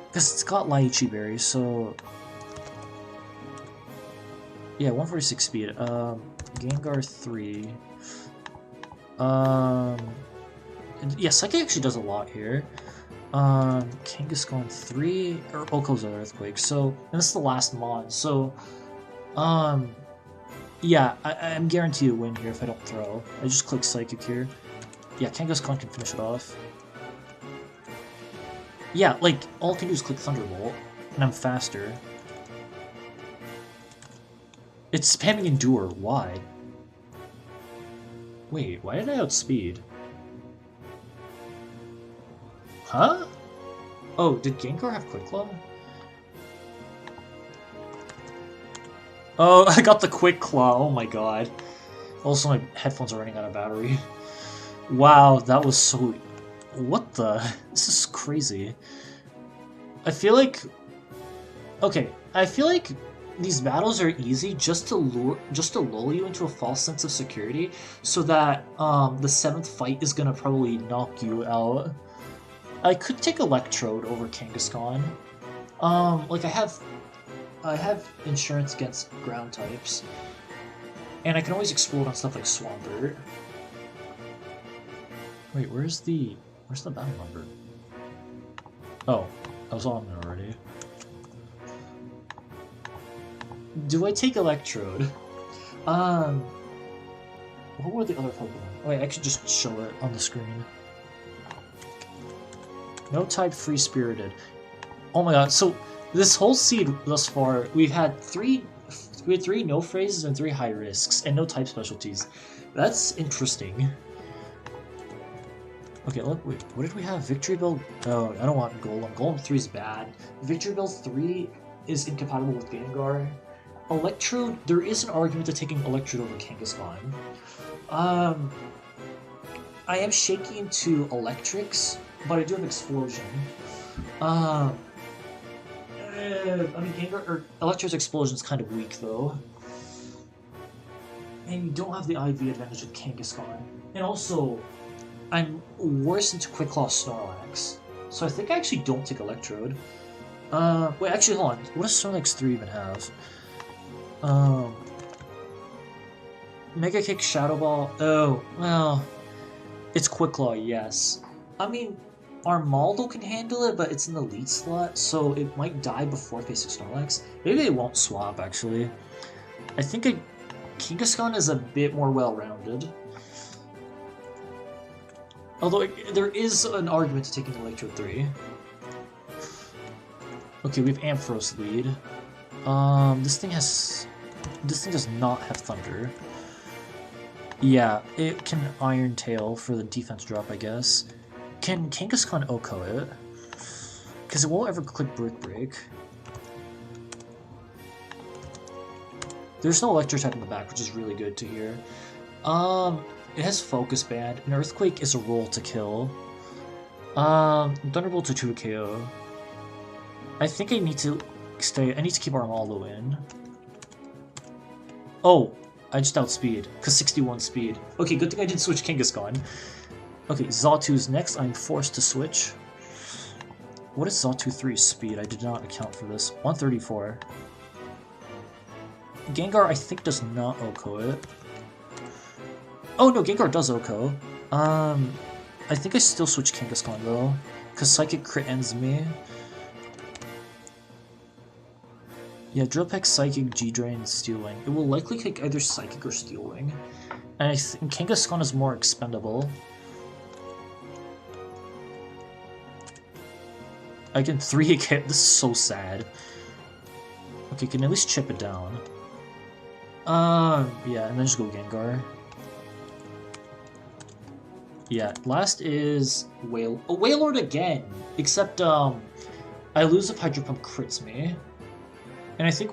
Because it's got Lychee Berry, so... Yeah, 146 speed. Gengar 3. Yeah, Psychic actually does a lot here. Kangaskhan 3, or Oko's an Earthquake, so, and this is the last mod, so, yeah, I'm guaranteed a win here if I don't throw. I just click Psychic here. Yeah, Kangaskhan can finish it off. Yeah, like, all I can do is click Thunderbolt, and I'm faster. It's spamming Endure, why? Wait, why did I outspeed? Huh? Oh, did Gengar have Quick Claw? Oh, I got the Quick Claw, oh my god. Also, my headphones are running out of battery. Wow, that was so... What the? This is crazy. I feel like... Okay, I feel like these battles are easy just to lull you into a false sense of security, so that the 7th fight is gonna probably knock you out. I could take Electrode over Kangaskhan. Like I have insurance against ground types, and I can always explode on stuff like Swampert. Wait, where's the battle number? Oh, I was on there already. Do I take Electrode? What were the other Pokemon? Wait, I could just show it on the screen. No type free spirited. Oh my god, so this whole seed thus far, we had three no phrases and 3 high risks, and no type specialties. That's interesting. Okay, look, wait, what did we have? Victory Bell? Oh, I don't want Golem. Golem 3 is bad. Victory Bell 3 is incompatible with Gengar. Electrode, there is an argument to taking Electrode over Kangaskhan. I am shaky into Electrics, but I do have Explosion. I mean, Electrode's Explosion is kind of weak, though. And you don't have the IV advantage with Kangaskhan. And also, I'm worse into Quick Claw Snorlax. So I think I actually don't take Electrode. Wait, actually, hold on. What does Snorlax 3 even have? Mega Kick, Shadow Ball. Oh, well, it's Quick Claw, yes. I mean, Armaldo can handle it, but it's in the lead slot, so it might die before facing Snorlax. Maybe they won't swap, actually. I think Kangaskhan is a bit more well-rounded. Although there is an argument to taking Electrode 3. Okay, we have Ampharos lead. This thing does not have Thunder. Yeah, it can Iron Tail for the defense drop, I guess. Can Kangaskhan OHKO it? Because it won't ever click Brick Break. There's no Electro type in the back, which is really good to hear. It has Focus Band, and Earthquake is a roll to kill. Thunderbolt to 2 KO. I think I need to keep Armaldo in. Oh, I just outspeed, because 61 speed. Okay, good thing I didn't switch Kangaskhan. Okay, Xatu's next. I'm forced to switch. What is Xatu 3's speed? I did not account for this. 134. Gengar, I think, does not OHKO it. Oh no, Gengar does OHKO. I think I still switch Kangaskhan though, because Psychic crit ends me. Yeah, Drill Peck, Psychic, G-Drain, Steel Wing. It will likely kick either Psychic or Steel Wing. And I think Kangaskhan is more expendable. I can 3-hit. This is so sad. Okay, can at least chip it down. Yeah, and then just go Gengar. Yeah, last is Wailord again! Except, I lose if Hydro Pump crits me. And I think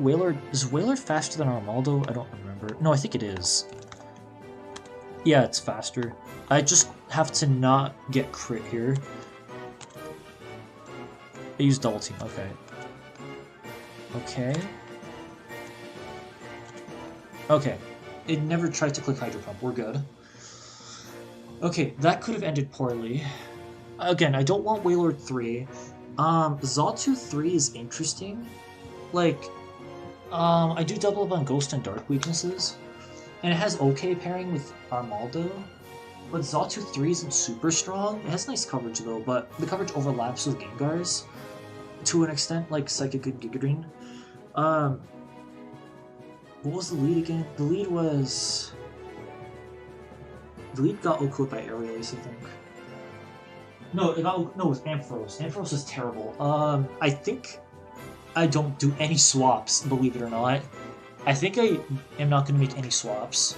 is Wailord faster than Armaldo? I don't remember. No, I think it is. Yeah, it's faster. I just have to not get crit here. I use Double Team, okay. Okay. Okay. It never tried to click Hydro Pump, we're good. Okay, that could have ended poorly. Again, I don't want Wailord 3. Xatu 3 is interesting. Like, I do double up on Ghost and Dark weaknesses, and it has okay pairing with Armaldo, but Xatu 3 isn't super strong. It has nice coverage though, but the coverage overlaps with Gengar's to an extent, like Psychic and Giga Drain. What was the lead again? The lead got OHKO'd by Aerialist, I think. No, it was Ampharos. Ampharos is terrible. I think I don't do any swaps, believe it or not. I think I am not going to make any swaps.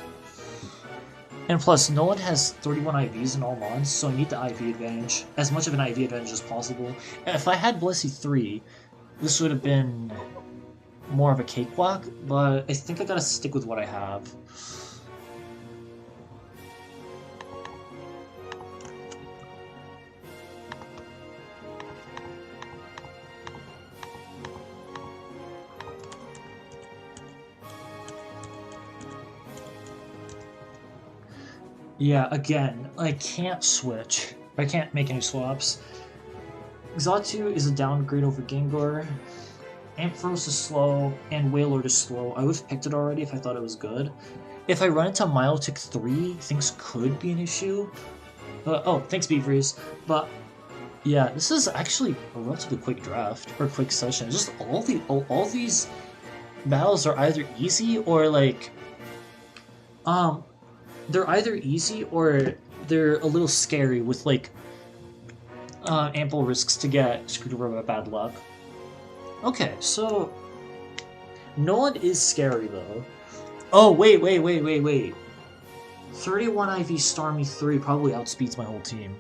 And plus, no one has 31 IVs in all mons, so I need the IV advantage. As much of an IV advantage as possible. If I had Blissey 3, this would have been more of a cakewalk, but I think I gotta stick with what I have. Yeah, again, I can't switch. I can't make any swaps. Xatu is a downgrade over Gengar. Ampharos is slow, and Wailord is slow. I would have picked it already if I thought it was good. If I run into Milotic 3, things could be an issue. Oh, thanks, Beavers. But yeah, this is actually a relatively quick draft, or quick session. Just all these battles are either easy or like... they're either easy or they're a little scary with like ample risks to get screwed over by bad luck. Okay, so Nolan is scary though. Oh wait. 31 IV Starmie 3 probably outspeeds my whole team.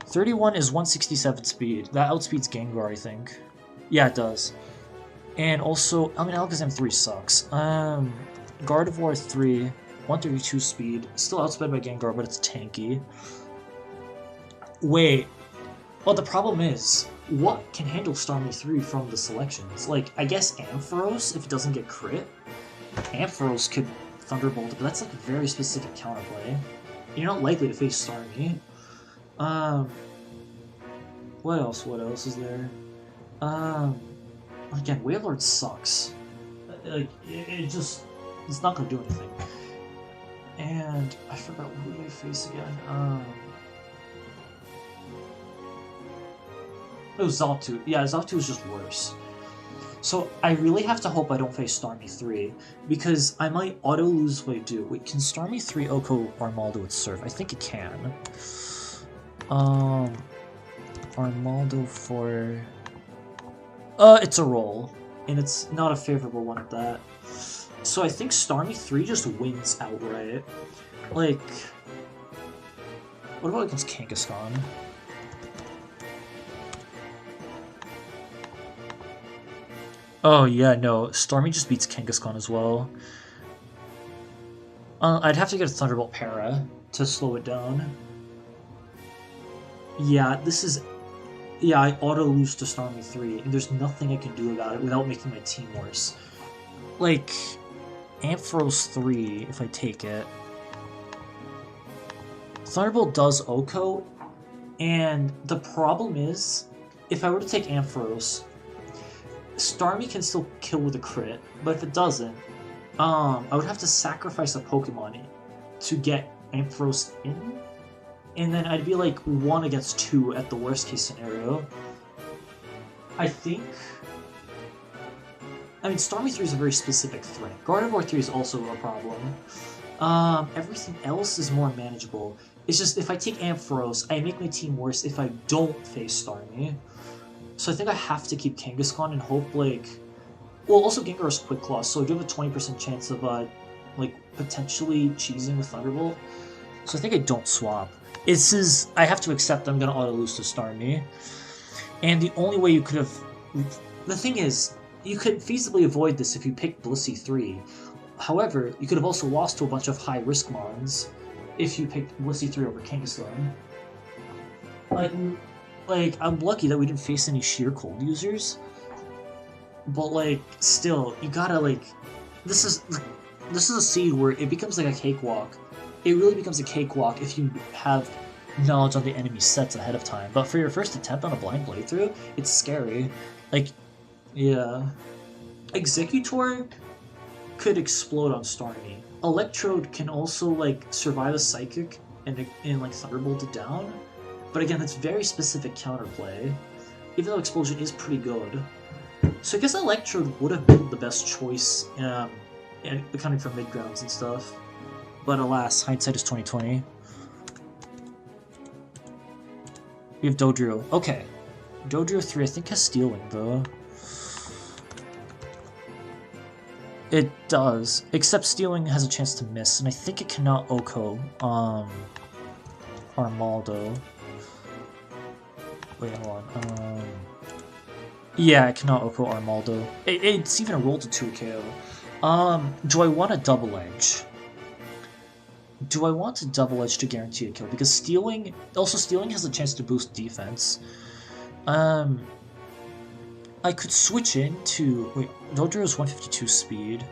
31 is 167 speed. That outspeeds Gengar, I think. Yeah, it does. And also, I mean, Alakazam 3 sucks. Gardevoir 3, 132 speed. Still outsped by Gengar, but it's tanky. Wait. Well, the problem is, what can handle Starmie 3 from the selections? Like, I guess Ampharos, if it doesn't get crit. Ampharos could Thunderbolt, but that's like a very specific counterplay. You're not likely to face Starmie. What else is there? Again, Wailord sucks. Like, it's not gonna do anything. And I forgot who did I face again. It was Xatu. Yeah, Xatu is just worse. So I really have to hope I don't face Starmie 3, because I might auto-lose what I do. Wait, can Starmie 3 Oko Armaldo with Surf? I think it can. Armaldo for... it's a roll, and it's not a favorable one at that. So I think Starmie 3 just wins outright. Like... What about against Kangaskhan? Oh yeah, no, Starmie just beats Kangaskhan as well. I'd have to get a Thunderbolt Para to slow it down. Yeah, this is... Yeah, I auto-lose to Starmie 3, and there's nothing I can do about it without making my team worse. Like, Ampharos 3, if I take it. Thunderbolt does Oko, and the problem is, if I were to take Ampharos, Starmie can still kill with a crit, but if it doesn't, I would have to sacrifice a Pokemon to get Ampharos in, and then I'd be like 1 against 2 at the worst case scenario. I think... I mean, Starmie 3 is a very specific threat. Gardevoir 3 is also a problem. Everything else is more manageable. It's just, if I take Ampharos, I make my team worse if I don't face Starmie. So I think I have to keep Kangaskhan and hope, like... Well, also Gengar is Quick Claw, so I do have a 20% chance of, like, potentially cheesing with Thunderbolt. So I think I don't swap. I have to accept I'm going to auto-lose to Starmie. And the only way you could have... The thing is, you could feasibly avoid this if you picked Blissey 3. However, you could have also lost to a bunch of high-risk mons if you picked Blissey 3 over Kangaskhan. Like, I'm lucky that we didn't face any Sheer Cold users. But, like, still, you gotta, like... This is a seed where it becomes like a cakewalk. It really becomes a cakewalk if you have knowledge on the enemy sets ahead of time. But for your first attempt on a blind playthrough, it's scary. Like, yeah. Executor could explode on Starmie. Electrode can also, like, survive a Psychic and like, Thunderbolt it down. But again, that's very specific counterplay, even though Explosion is pretty good. So I guess Electrode would have been the best choice, accounting for mid-grounds and stuff. But alas, hindsight is 2020. We have Dodrio. Okay. Dodrio 3, I think, has Steel Wing, though. It does, except Steel Wing has a chance to miss, and I think it cannot Oko, Armaldo. Wait, hold on. Yeah, I cannot Oko Armaldo. It's even a roll to 2 KO. Do I want a Double Edge? Do I want a Double Edge to guarantee a kill? Because Stealing has a chance to boost defense. I could switch into... Wait, Dodrio's 152 speed.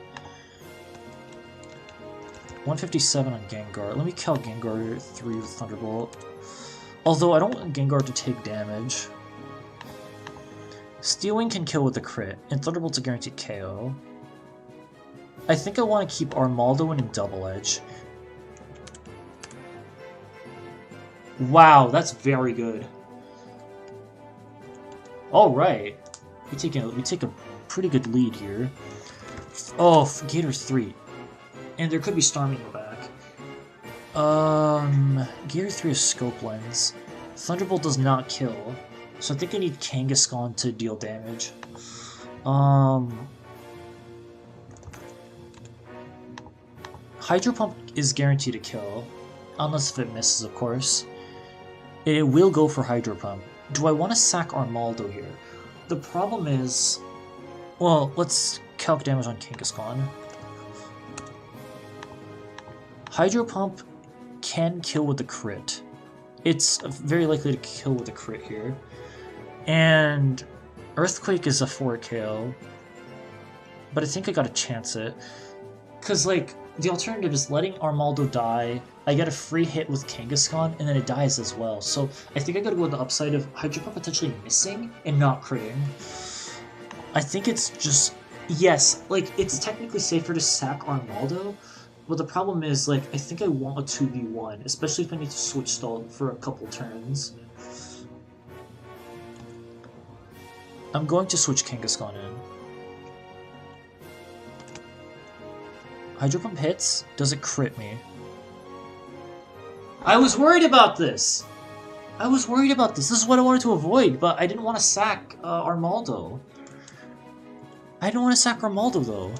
157 on Gengar. Let me kill Gengar 3 with Thunderbolt. Although I don't want Gengar to take damage. Steel Wing can kill with a crit, and Thunderbolt's a guaranteed KO. I think I want to keep Armaldo in Double Edge. Wow, that's very good. Alright. We take a pretty good lead here. Oh, Gator 3. And there could be Starmie in the back. Gator 3 is Scope Lens. Thunderbolt does not kill. So I think I need Kangaskhan to deal damage. Hydro Pump is guaranteed to kill. Unless if it misses, of course. It will go for Hydro Pump. Do I want to sack Armaldo here? The problem is... Well, let's calc damage on Kangaskhan. Hydro Pump can kill with a crit. It's very likely to kill with a crit here. And Earthquake is a 4 KO. But I think I gotta chance it. Because, like, the alternative is letting Armaldo die, I get a free hit with Kangaskhan, and then it dies as well. So I think I gotta go with the upside of Hydro Pump potentially missing and not critting. I think it's just... Yes, like, it's technically safer to sack Armaldo, but the problem is, like, I think I want a 2v1, especially if I need to switch stall for a couple turns. I'm going to switch Kangaskhan in. Hydro Pump hits. Does it crit me? I was worried about this! This is what I wanted to avoid, but I didn't want to sack Armaldo. I didn't want to sack Armaldo, though.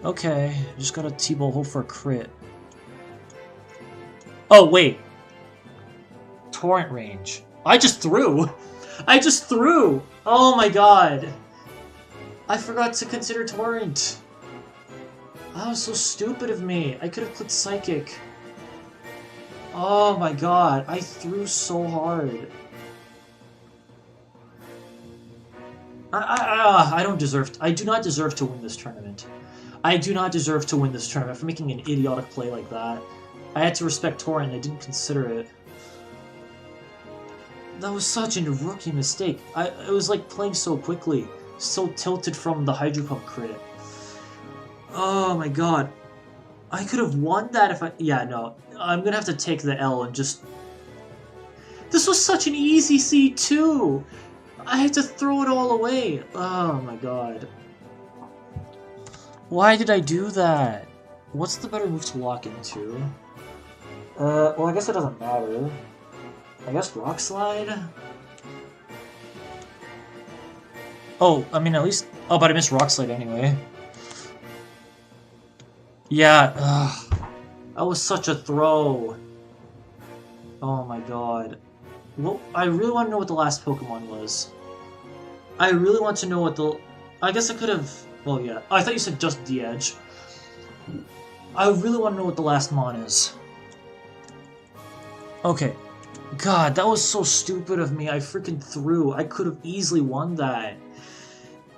Okay, just gotta T-Bolt hope for a crit. Oh, wait. Torrent range. I just threw! Oh my god! I forgot to consider Torrent. That was so stupid of me. I could have clicked Psychic. Oh my god, I threw so hard. I don't deserve... I do not deserve to win this tournament. I do not deserve to win this tournament for making an idiotic play like that. I had to respect Torrent and I didn't consider it. That was such a rookie mistake. It was like playing so quickly. So tilted from the Hydro Pump crit. Oh my god. I could have won that if I... Yeah, no. I'm gonna have to take the L and just... This was such an easy C2! I had to throw it all away. Oh my god. Why did I do that? What's the better move to lock into? Well, I guess it doesn't matter. I guess Rock Slide? Oh, I mean, at least... Oh, but I missed Rock Slide anyway. Yeah, that was such a throw. Oh my god. Well, I really want to know what the last Pokemon was. I really want to know what the... I guess I could have... Well, yeah. Oh, I thought you said just D-Edge. I really want to know what the last Mon is. Okay. God, that was so stupid of me. I freaking threw. I could have easily won that.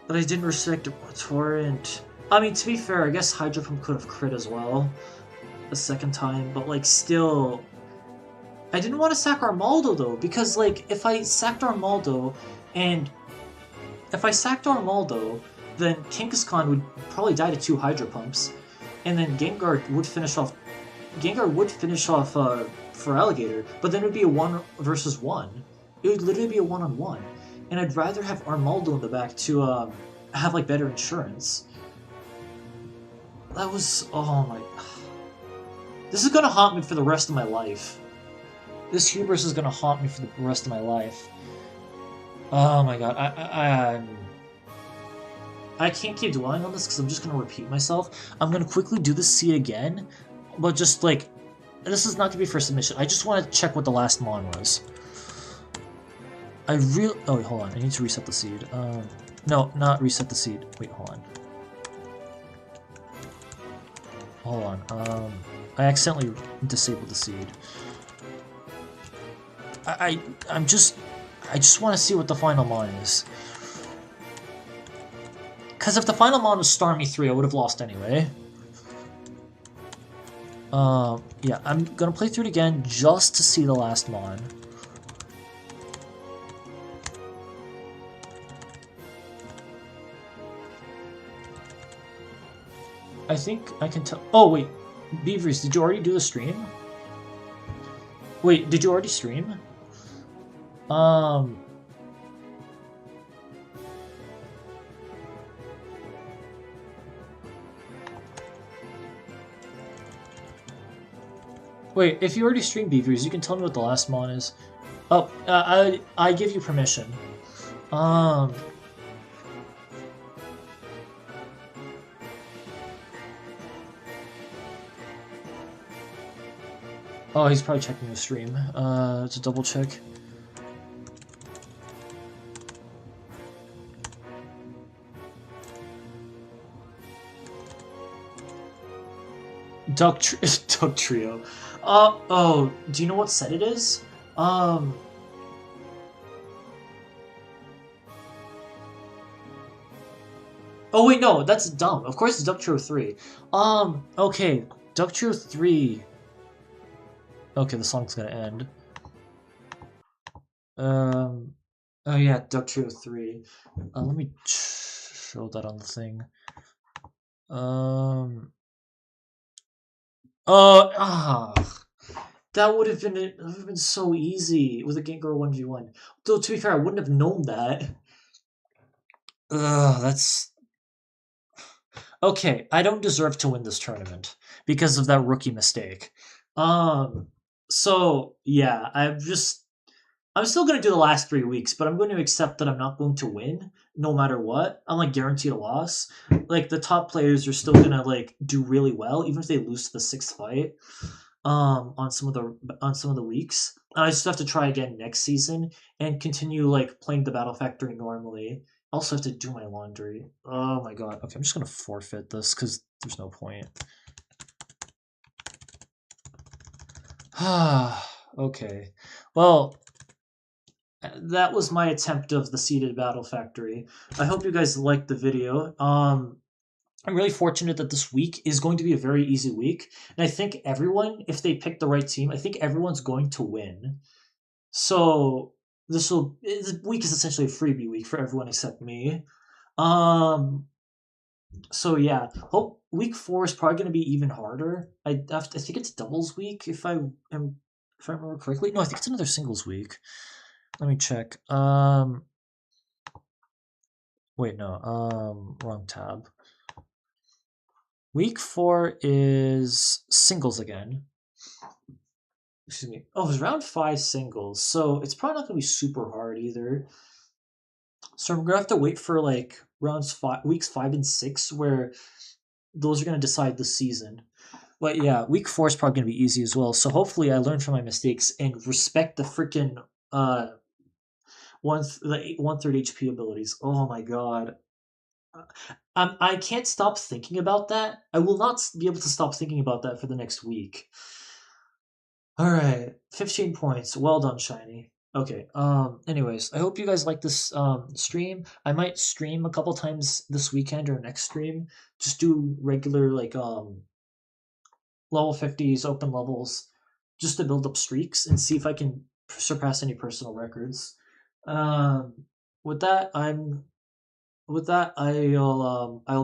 But I didn't respect Torrent. I mean, to be fair, I guess Hydro Pump could have crit as well. The second time, but, like, still... I didn't want to sack Armaldo, though, because, like, if I sacked Armaldo, and... If I sacked Armaldo, then Kangaskhan would probably die to 2 Hydro Pumps, and then Gengar would finish off... for Alligator, but then it would be a 1 versus 1. It would literally be a 1-on-1. And I'd rather have Armaldo in the back to, have, like, better insurance. That was... Oh my... This is gonna haunt me for the rest of my life. This hubris is gonna haunt me for the rest of my life. Oh my god, I can't keep dwelling on this because I'm just gonna repeat myself. I'm gonna quickly do this seed again, but just, like... This is not gonna be for submission. I just want to check what the last Mon was. I really... Oh, wait, hold on. I need to reset the seed. No, not reset the seed. Wait, hold on. Hold on. I accidentally disabled the seed. I just want to see what the final Mon is. Because if the final Mon was Starmie 3, I would have lost anyway. Yeah, I'm gonna play through it again just to see the last mon. I think I can tell. Oh wait, Beavers, did you already do the stream? Wait, did you already stream? Um. Wait, if you already streamed Beavers, you can tell me what the last mon is. Oh, I give you permission. Um. Oh, he's probably checking the stream. To double check. Duck Trio. Oh, do you know what set it is? Um, oh wait, no, that's dumb. Of course it's Duck Trio 3. Okay, Duck Trio 3. Okay, the song's gonna end. Um, oh yeah, Duck Trio 3. Let me show that on the thing. Um, that would have been so easy with a Gengar 1v1. Though to be fair, I wouldn't have known that. That's okay. I don't deserve to win this tournament because of that rookie mistake. Um, so yeah, I'm still gonna do the last 3 weeks, but I'm going to accept that I'm not going to win no matter what. I'm like guaranteed a loss. Like the top players are still gonna like do really well, even if they lose to the sixth fight. On some of the weeks. I just have to try again next season and continue like playing the Battle Factory normally. I also have to do my laundry. Oh my god. Okay, I'm just gonna forfeit this because there's no point. Okay. Well, that was my attempt of the seeded Battle Factory. I hope you guys liked the video. I'm really fortunate that this week is going to be a very easy week. And I think everyone, if they pick the right team, I think everyone's going to win. So this week is essentially a freebie week for everyone except me. Um so yeah, hope week 4 is probably going to be even harder. I think it's doubles week if I remember correctly. No, I think it's another singles week. Let me check. Wait, no. Wrong tab. Week 4 is singles again. Excuse me. Oh, it's round 5 singles, so it's probably not going to be super hard either. So I'm gonna have to wait for like weeks 5 and 6, where those are gonna decide the season. But yeah, week 4 is probably gonna be easy as well. So hopefully, I learn from my mistakes and respect the freaking uh the 1/3 HP abilities. Oh my god, I can't stop thinking about that. I will not be able to stop thinking about that for the next week. All right, 15 points. Well done, Shiny. Okay. Anyways, I hope you guys like this stream. I might stream a couple times this weekend or next stream. Just do regular like level 50s, open levels, just to build up streaks and see if I can surpass any personal records. Um, with that, I'll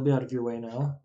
be out of your way now.